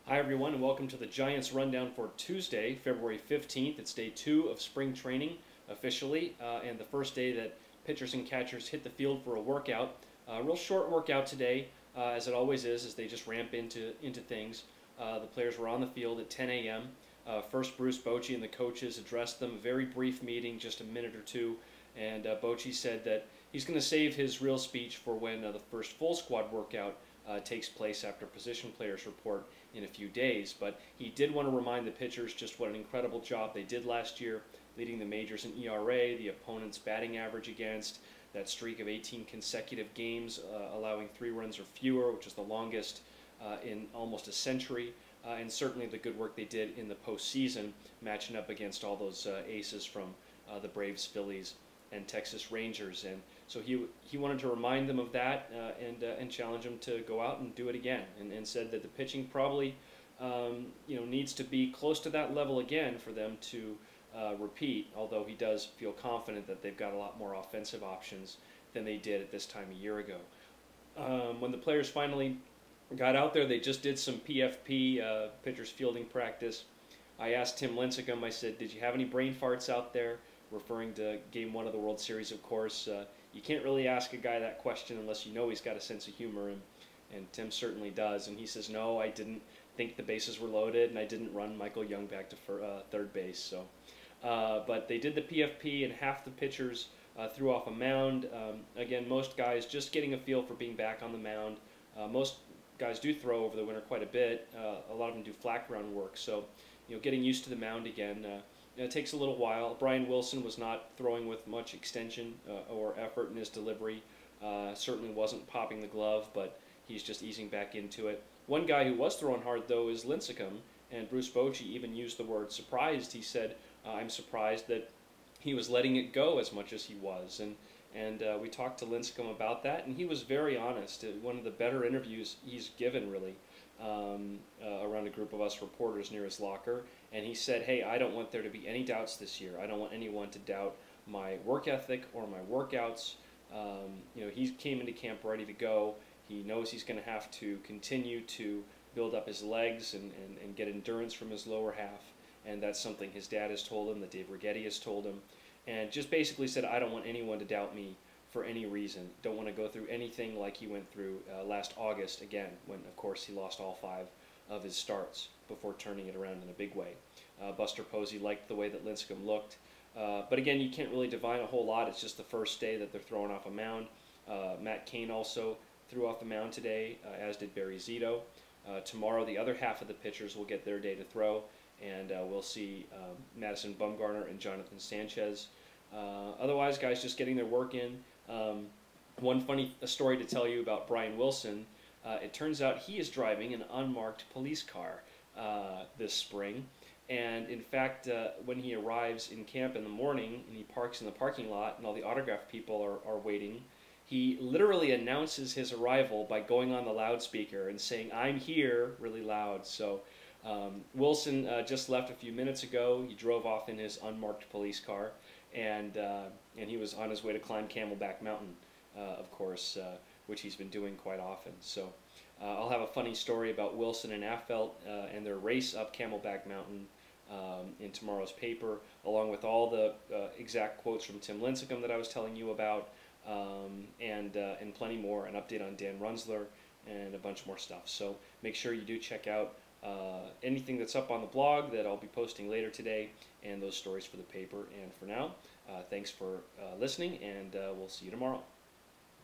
Hi everyone and welcome to the Giants Rundown for Tuesday, February 15th. It's day 2 of spring training officially and the first day that pitchers and catchers hit the field for a workout. A real short workout today as it always is as they just ramp into things. The players were on the field at 10 a.m. First Bruce Bochy and the coaches addressed them, a very brief meeting, just a minute or two, and Bochy said that he's going to save his real speech for when the first full squad workout takes place after position players report in a few days. But he did want to remind the pitchers just what an incredible job they did last year, leading the majors in ERA, the opponent's batting average against, that streak of 18 consecutive games, allowing 3 runs or fewer, which is the longest in almost a century, and certainly the good work they did in the postseason, matching up against all those aces from the Braves, Phillies, and Texas Rangers. And so he wanted to remind them of that and challenge them to go out and do it again, and said that the pitching probably needs to be close to that level again for them to repeat, although he does feel confident that they've got a lot more offensive options than they did at this time a year ago. When the players finally got out there, they just did some PFP, pitchers fielding practice. I asked Tim Lincecum, I said, did you have any brain farts out there? Referring to Game 1 of the World Series, of course. You can't really ask a guy that question unless you know he's got a sense of humor, and Tim certainly does. And he says, no, I didn't think the bases were loaded, and I didn't run Michael Young back to third base. So, but they did the PFP, and half the pitchers threw off a mound. Again, most guys just getting a feel for being back on the mound. Most guys do throw over the winter quite a bit. A lot of them do flat ground work, so getting used to the mound again. It takes a little while. Brian Wilson was not throwing with much extension or effort in his delivery. Certainly wasn't popping the glove, but he's just easing back into it. One guy who was throwing hard, though, is Lincecum, and Bruce Bochy even used the word surprised. He said, I'm surprised that he was letting it go as much as he was. And we talked to Lincecum about that, and he was very honest. One of the better interviews he's given, really, around a group of us reporters near his locker. And he said, hey, I don't want there to be any doubts this year. I don't want anyone to doubt my work ethic or my workouts. He came into camp ready to go. He knows he's going to have to continue to build up his legs and get endurance from his lower half. And that's something his dad has told him, that Dave Righetti has told him. And just basically said, I don't want anyone to doubt me for any reason. Don't want to go through anything like he went through last August again, when, of course, he lost all 5 of his starts before turning it around in a big way. Buster Posey liked the way that Lincecum looked. But again, you can't really divine a whole lot. It's just the first day that they're throwing off a mound. Matt Cain also threw off the mound today, as did Barry Zito. Tomorrow, the other half of the pitchers will get their day to throw, and we'll see Madison Bumgarner and Jonathan Sanchez. Otherwise, guys just getting their work in. One funny story to tell you about Brian Wilson. It turns out he is driving an unmarked police car this spring. And in fact, when he arrives in camp in the morning and he parks in the parking lot and all the autograph people are waiting, he literally announces his arrival by going on the loudspeaker and saying, I'm here, really loud. So Wilson just left a few minutes ago. He drove off in his unmarked police car, and he was on his way to climb Camelback Mountain, of course, which he's been doing quite often. So I'll have a funny story about Wilson and Affeldt and their race up Camelback Mountain in tomorrow's paper, along with all the exact quotes from Tim Lincecum that I was telling you about, and plenty more, an update on Dan Runzler, and a bunch more stuff. So make sure you do check out anything that's up on the blog that I'll be posting later today, and those stories for the paper. And for now, thanks for listening, and we'll see you tomorrow.